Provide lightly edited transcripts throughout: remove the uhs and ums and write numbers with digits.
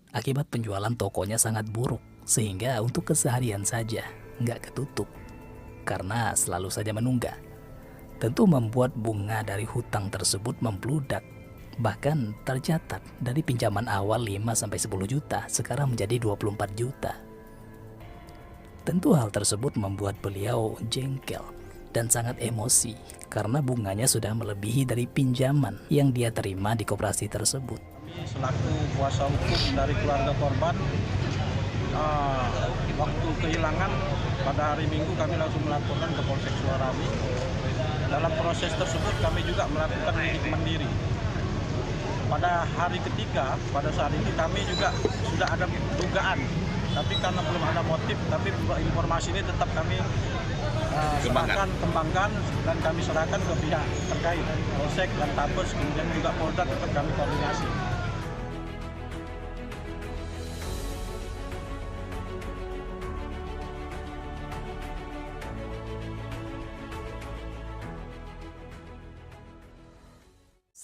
Akibat penjualan tokonya sangat buruk, sehingga untuk keseharian saja nggak ketutup karena selalu saja menunggak. Tentu membuat bunga dari hutang tersebut membludak. Bahkan tercatat dari pinjaman awal 5-10 juta sekarang menjadi 24 juta. Tentu hal tersebut membuat beliau jengkel dan sangat emosi karena bunganya sudah melebihi dari pinjaman yang dia terima di koperasi tersebut. Selaku kuasa hukum dari keluarga korban, waktu kehilangan pada hari Minggu kami langsung melaporkan ke Polsek Suarami. Dalam proses tersebut kami juga melakukan lidik mandiri. Pada hari ketiga, pada saat ini kami juga sudah ada dugaan, tapi karena belum ada motif, tapi informasi ini tetap kami kembangkan dan kami serahkan ke pihak terkait, Polsek dan Tabes, kemudian juga Polda tetap kami koordinasi.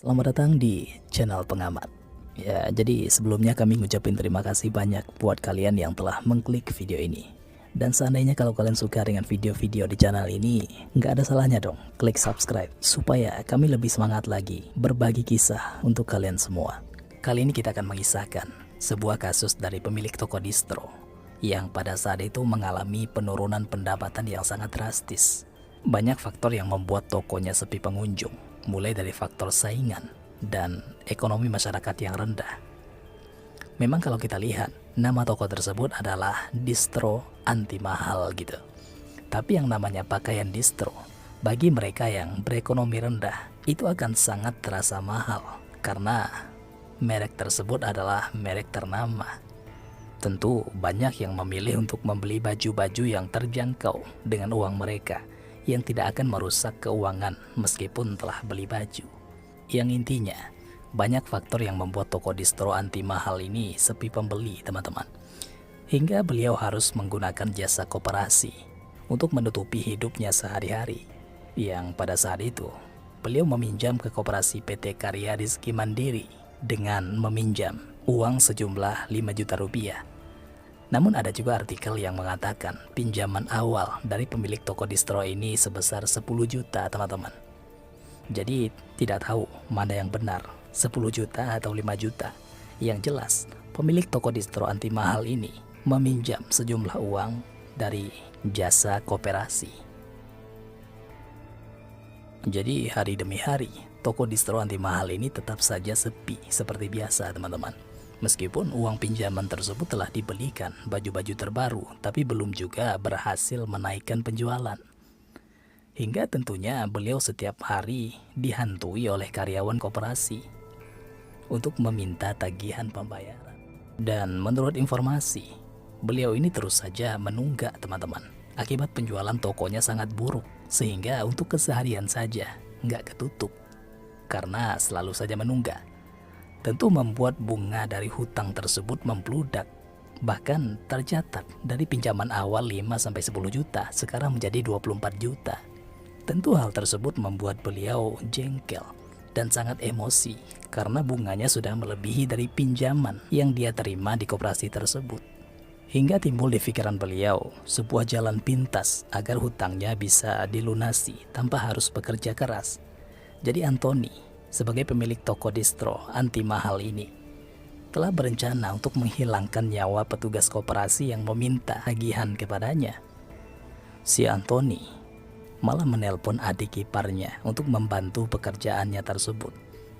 Selamat datang di channel Pengamat. Ya, jadi sebelumnya kami ngucapin terima kasih banyak buat kalian yang telah mengklik video ini. Dan seandainya kalau kalian suka dengan video-video di channel ini, nggak ada salahnya dong klik subscribe supaya kami lebih semangat lagi berbagi kisah untuk kalian semua. Kali ini kita akan mengisahkan sebuah kasus dari pemilik toko distro yang pada saat itu mengalami penurunan pendapatan yang sangat drastis. Banyak faktor yang membuat tokonya sepi pengunjung, mulai dari faktor saingan dan ekonomi masyarakat yang rendah. Memang kalau kita lihat, nama toko tersebut adalah distro anti mahal gitu. Tapi yang namanya pakaian distro, bagi mereka yang berekonomi rendah, itu akan sangat terasa mahal karena merek tersebut adalah merek ternama. Tentu banyak yang memilih untuk membeli baju-baju yang terjangkau dengan uang mereka, yang tidak akan merusak keuangan meskipun telah beli baju. Yang intinya, banyak faktor yang membuat toko distro anti mahal ini sepi pembeli, teman-teman. Hingga beliau harus menggunakan jasa koperasi untuk menutupi hidupnya sehari-hari. Yang pada saat itu, beliau meminjam ke koperasi PT Karya Rizki Mandiri dengan meminjam uang sejumlah 5 juta rupiah. Namun ada juga artikel yang mengatakan pinjaman awal dari pemilik toko distro ini sebesar 10 juta, teman-teman. Jadi tidak tahu mana yang benar, 10 juta atau 5 juta. Yang jelas, pemilik toko distro anti mahal ini meminjam sejumlah uang dari jasa koperasi. Jadi hari demi hari, toko distro anti mahal ini tetap saja sepi seperti biasa, teman-teman. Meskipun uang pinjaman tersebut telah dibelikan baju-baju terbaru, tapi belum juga berhasil menaikkan penjualan. Hingga tentunya beliau setiap hari dihantui oleh karyawan koperasi untuk meminta tagihan pembayaran. Dan menurut informasi, beliau ini terus saja menunggak, teman-teman. Akibat penjualan tokonya sangat buruk, sehingga untuk keseharian saja nggak ketutup karena selalu saja menunggak. Tentu membuat bunga dari hutang tersebut membludak. Bahkan tercatat dari pinjaman awal 5-10 juta sekarang menjadi 24 juta. Tentu hal tersebut membuat beliau jengkel dan sangat emosi karena bunganya sudah melebihi dari pinjaman yang dia terima di koperasi tersebut. Hingga timbul di pikiran beliau sebuah jalan pintas agar hutangnya bisa dilunasi tanpa harus bekerja keras. Jadi Anthony, sebagai pemilik toko distro anti mahal ini, telah berencana untuk menghilangkan nyawa petugas koperasi yang meminta tagihan kepadanya. Si Anthony malah menelpon adik iparnya untuk membantu pekerjaannya tersebut.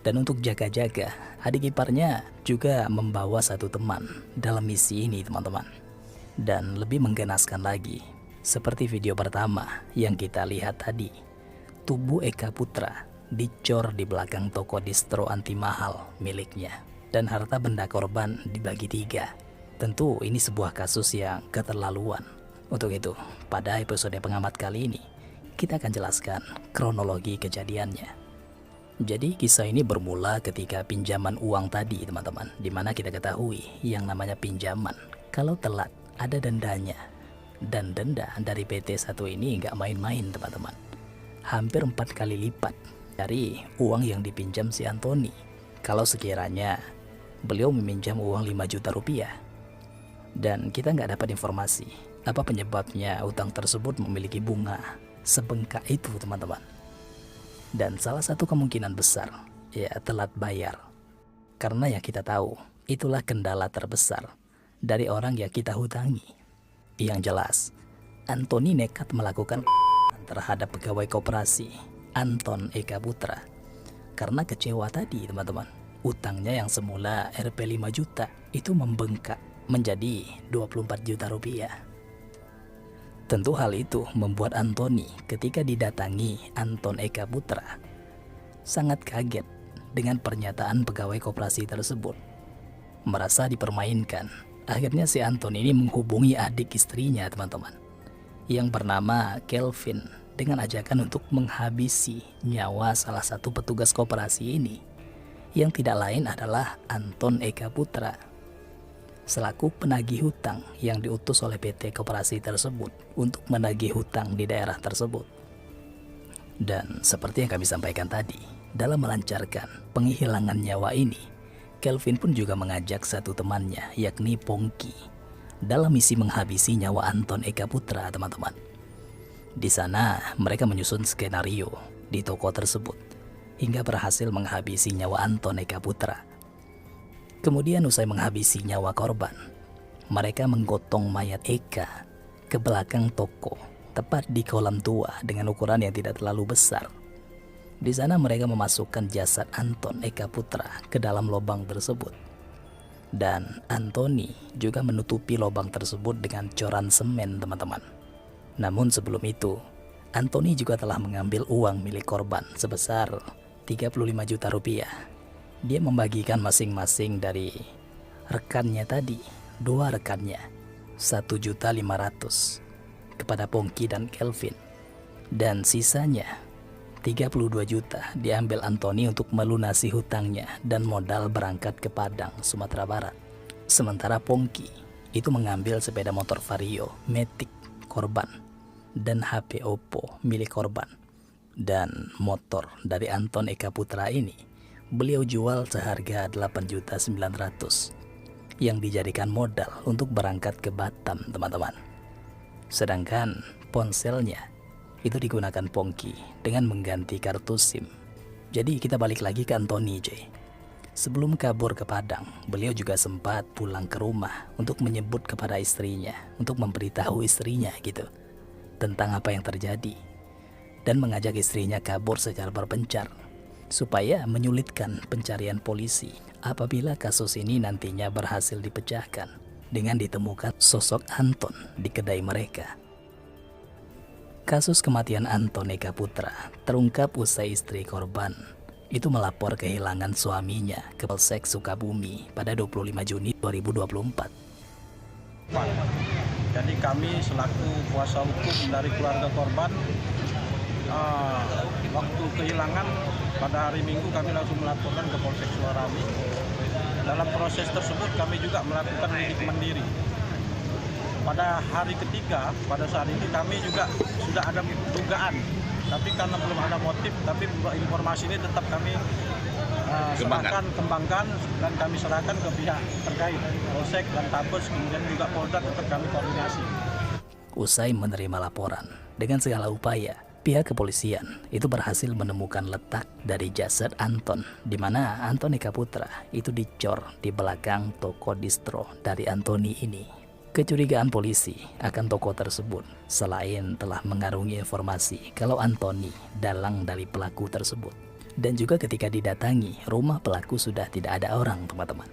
Dan untuk jaga-jaga, adik iparnya juga membawa satu teman dalam misi ini, teman-teman. Dan lebih menggenaskan lagi, seperti video pertama yang kita lihat tadi, tubuh Eka Putra dicor di belakang toko distro anti mahal miliknya, dan harta benda korban dibagi 3. Tentu ini sebuah kasus yang keterlaluan. Untuk itu, pada episode pengamat kali ini, kita akan jelaskan kronologi kejadiannya. Jadi kisah ini bermula ketika pinjaman uang tadi, teman-teman, dimana kita ketahui yang namanya pinjaman, kalau telat ada dendanya. Dan denda dari PT1 ini nggak main-main, teman-teman. Hampir 4 kali lipat dari uang yang dipinjam si Anthony. Kalau sekiranya beliau meminjam uang 5 juta rupiah. Dan kita nggak dapat informasi apa penyebabnya utang tersebut memiliki bunga sebengkak itu, teman-teman. Dan salah satu kemungkinan besar, ya telat bayar. Karena yang kita tahu, itulah kendala terbesar dari orang yang kita hutangi. Yang jelas, Antoni nekat melakukan terhadap pegawai koperasi Anton Eka Putra. Karena kecewa tadi, teman-teman. Utangnya yang semula Rp 5 juta itu membengkak menjadi 24 juta rupiah. Tentu hal itu membuat Antoni ketika didatangi Anton Eka Putra sangat kaget dengan pernyataan pegawai koperasi tersebut. Merasa dipermainkan, akhirnya si Anton ini menghubungi adik istrinya, teman-teman, yang bernama Kelvin, dengan ajakan untuk menghabisi nyawa salah satu petugas koperasi ini, yang tidak lain adalah Anton Eka Putra, selaku penagih hutang yang diutus oleh PT Koperasi tersebut untuk menagih hutang di daerah tersebut. Dan seperti yang kami sampaikan tadi, dalam melancarkan penghilangan nyawa ini, Kelvin pun juga mengajak satu temannya, yakni Pongki, dalam misi menghabisi nyawa Anton Eka Putra, teman-teman. Di sana mereka menyusun skenario di toko tersebut hingga berhasil menghabisi nyawa Anton Eka Putra. Kemudian usai menghabisi nyawa korban, mereka menggotong mayat Eka ke belakang toko, tepat di kolam tua dengan ukuran yang tidak terlalu besar. Di sana mereka memasukkan jasad Anton Eka Putra ke dalam lubang tersebut. Dan Antoni juga menutupi lubang tersebut dengan coran semen, teman-teman. Namun sebelum itu, Antoni juga telah mengambil uang milik korban sebesar 35 juta rupiah. Dia membagikan masing-masing dari rekannya tadi, 2 rekannya, 1.500.000 kepada Pongki dan Kelvin. Dan sisanya 32 juta diambil Antoni untuk melunasi hutangnya dan modal berangkat ke Padang, Sumatera Barat. Sementara Pongki itu mengambil sepeda motor Vario Matic korban dan HP Oppo milik korban. Dan motor dari Anton Eka Putra ini beliau jual seharga 8.900.000 yang dijadikan modal untuk berangkat ke Batam, teman-teman. Sedangkan ponselnya itu digunakan Pongki dengan mengganti kartu SIM. Jadi kita balik lagi ke Antoni, J. Sebelum kabur ke Padang, beliau juga sempat pulang ke rumah untuk menyebut kepada istrinya, untuk memberitahu istrinya gitu tentang apa yang terjadi, dan mengajak istrinya kabur secara berpencar supaya menyulitkan pencarian polisi apabila kasus ini nantinya berhasil dipecahkan dengan ditemukan sosok Anton di kedai mereka. Kasus kematian Anton Eka Putra terungkap usai istri korban itu melapor kehilangan suaminya ke Polsek Sukabumi pada 25 Juni 2024. Jadi kami selaku kuasa hukum dari keluarga korban, waktu kehilangan pada hari Minggu kami langsung melaporkan ke Polsek Suarami. Dalam proses tersebut kami juga melakukan lidik mandiri. Pada hari ketiga, pada saat ini kami juga sudah ada dugaan, tapi karena belum ada motif, tapi informasi ini tetap kami kembangkan dan kami serahkan ke pihak terkait, Polsek dan Tabes, kemudian juga Polda, tetap kami koordinasi. Usai menerima laporan, dengan segala upaya, pihak kepolisian itu berhasil menemukan letak dari jasad Anton, di mana Anton Eka Putra itu dicor di belakang toko distro dari Antoni ini. Kecurigaan polisi akan toko tersebut selain telah mengarungi informasi kalau Antoni dalang dari pelaku tersebut. Dan juga ketika didatangi, rumah pelaku sudah tidak ada orang, teman-teman.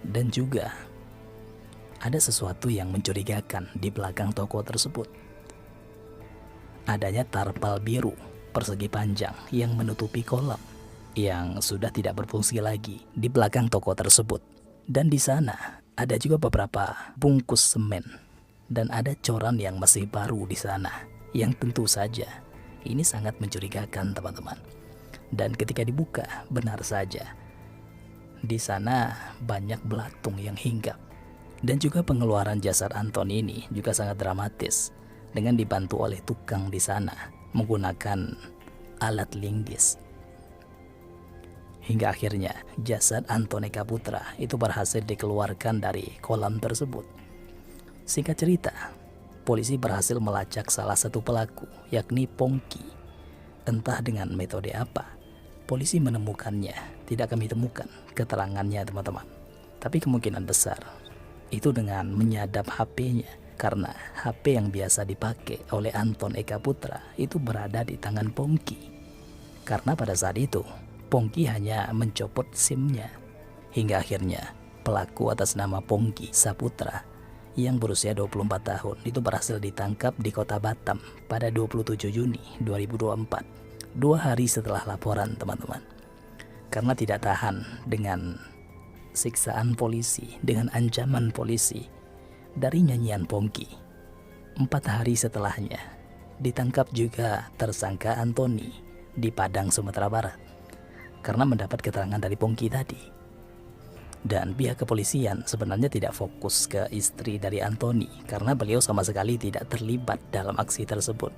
Dan juga ada sesuatu yang mencurigakan di belakang toko tersebut. Adanya tarpal biru persegi panjang yang menutupi kolam yang sudah tidak berfungsi lagi di belakang toko tersebut. Dan di sana ada juga beberapa bungkus semen dan ada coran yang masih baru di sana, yang tentu saja ini sangat mencurigakan, teman-teman. Dan ketika dibuka, benar saja di sana banyak belatung yang hinggap. Dan juga pengeluaran jasad Anton ini juga sangat dramatis, dengan dibantu oleh tukang di sana menggunakan alat linggis. Hingga akhirnya jasad Anton Eka Putra itu berhasil dikeluarkan dari kolam tersebut. Singkat cerita, polisi berhasil melacak salah satu pelaku, yakni Pongki. Entah dengan metode apa, polisi menemukannya. Tidak kami temukan keterangannya teman-teman. Tapi kemungkinan besar itu dengan menyadap HP-nya, karena HP yang biasa dipakai oleh Anton Eka Putra itu berada di tangan Pongki. Karena pada saat itu Pongki hanya mencopot SIM-nya. Hingga akhirnya pelaku atas nama Pongki Saputra yang berusia 24 tahun itu berhasil ditangkap di kota Batam pada 27 Juni 2024, 2 hari setelah laporan teman-teman. Karena tidak tahan dengan siksaan polisi, dengan ancaman polisi dari nyanyian Pongki, 4 hari setelahnya ditangkap juga tersangka Antoni di Padang, Sumatera Barat, karena mendapat keterangan dari Pongki tadi. Dan pihak kepolisian sebenarnya tidak fokus ke istri dari Antoni, karena beliau sama sekali tidak terlibat dalam aksi tersebut.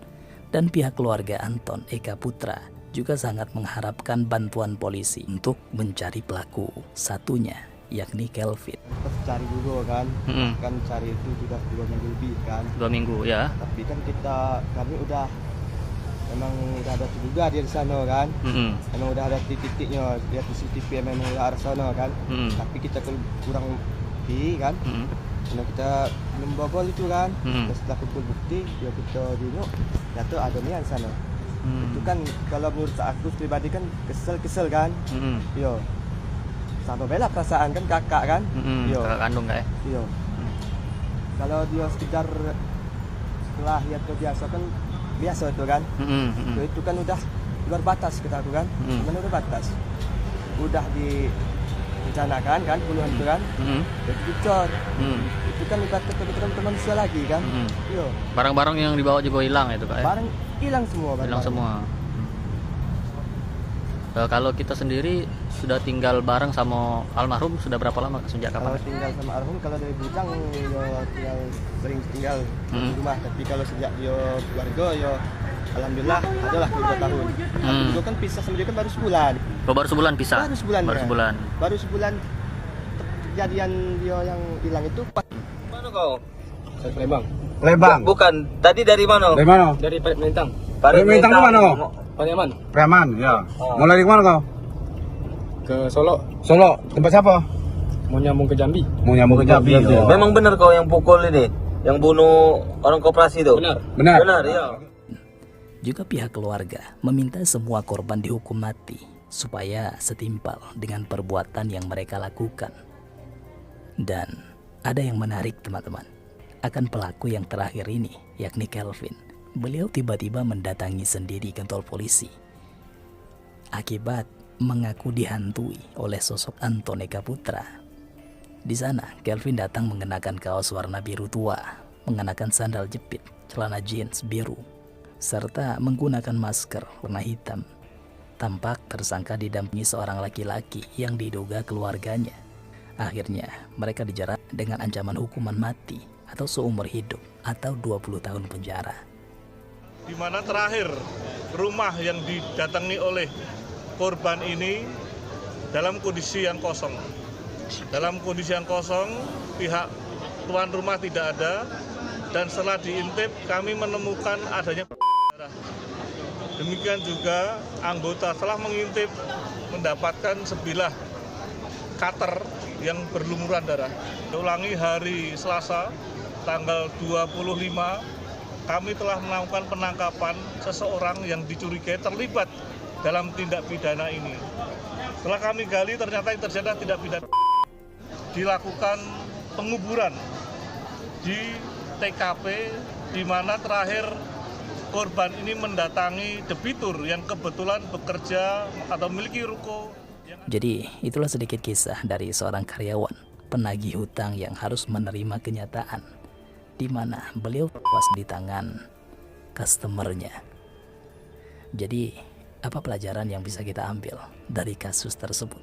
Dan pihak keluarga Anton Eka Putra juga sangat mengharapkan bantuan polisi untuk mencari pelaku satunya, yakni Kelvin. Kita cari dulu kan, kan cari itu sudah 2 minggu lebih kan. 2 minggu ya. Tapi kan kami memang udah ada juga di sana kan. Memang udah ada titik-titiknya, lihat CCTV memang udah arah sana kan. Tapi kita kurang bukti kan. Karena kita belum bawa itu kan. Setelah kumpul bukti, ya kita tengok jatuh ada nian sana. Itu kan kalau menurut aku pribadi kan kesel kan. Yo. Sama bela perasaan kan kakak kan. Yo. Kakak kandung kayak. Yo. Kalau dia sekedar setelah ya biasa kan biasa itu kan. Itu kan udah luar batas kita aku kan. Menurut batas. Udah direncanakan kan puluhan itu kan. Jadi dicor. Itu kan bukan kebetulan manusia lagi kan. Yo. Barang-barang yang dibawa juga hilang itu Kak ya? Barang hilang semua. Hilang semua. Kalau kita sendiri sudah tinggal bareng sama almarhum sudah berapa lama? Sejak kapan? Kalau tinggal sama almarhum, kalau dari bujang ya tinggal sering tinggal di rumah. Tapi kalau sejak dia keluarga ya alhamdulillah adalah 2 tahun. Itu kan pisah sama dia kan baru sebulan. Baru sebulan pisah? Baru sebulan. Baru ya. sebulan. Baru sebulan kejadian dia yang hilang itu. Mana kau? Saya Palembang. Palembang. Bukan. Tadi dari mana? Dari mana? Dari Parit Melintang. Parit Melintang itu mana? Pariaman. Preman, ya. Mulai dari mana kau? Ke Solo. Solo. Tempat siapa? Mau nyambung ke Jambi. Mau nyambung ke Jambi. Ya. Memang benar kau yang pukul ini, yang bunuh orang koperasi itu. Benar. Benar. Benar, ya. Juga pihak keluarga meminta semua korban dihukum mati supaya setimpal dengan perbuatan yang mereka lakukan. Dan ada yang menarik teman-teman, akan pelaku yang terakhir ini, yakni Kelvin. Beliau tiba-tiba mendatangi sendiri kantor polisi akibat mengaku dihantui oleh sosok Anton Eka Putra. Di sana, Kelvin datang mengenakan kaos warna biru tua, mengenakan sandal jepit, celana jeans biru, serta menggunakan masker warna hitam. Tampak tersangka didampingi seorang laki-laki yang diduga keluarganya. Akhirnya, mereka dijerat dengan ancaman hukuman mati atau seumur hidup atau 20 tahun penjara. Di mana terakhir rumah yang didatangi oleh korban ini dalam kondisi yang kosong. Dalam kondisi yang kosong, pihak tuan rumah tidak ada, dan setelah diintip kami menemukan adanya darah. Demikian juga anggota setelah mengintip mendapatkan sebilah cutter yang berlumuran darah. Ulangi hari Selasa tanggal 25 kami telah melakukan penangkapan seseorang yang dicurigai terlibat dalam tindak pidana ini. Setelah kami gali ternyata yang terjadi tindak pidana, dilakukan penguburan di TKP di mana terakhir korban ini mendatangi debitur yang kebetulan bekerja atau memiliki ruko. Jadi itulah sedikit kisah dari seorang karyawan penagih hutang yang harus menerima kenyataan di mana beliau tewas di tangan customernya. Jadi apa pelajaran yang bisa kita ambil dari kasus tersebut?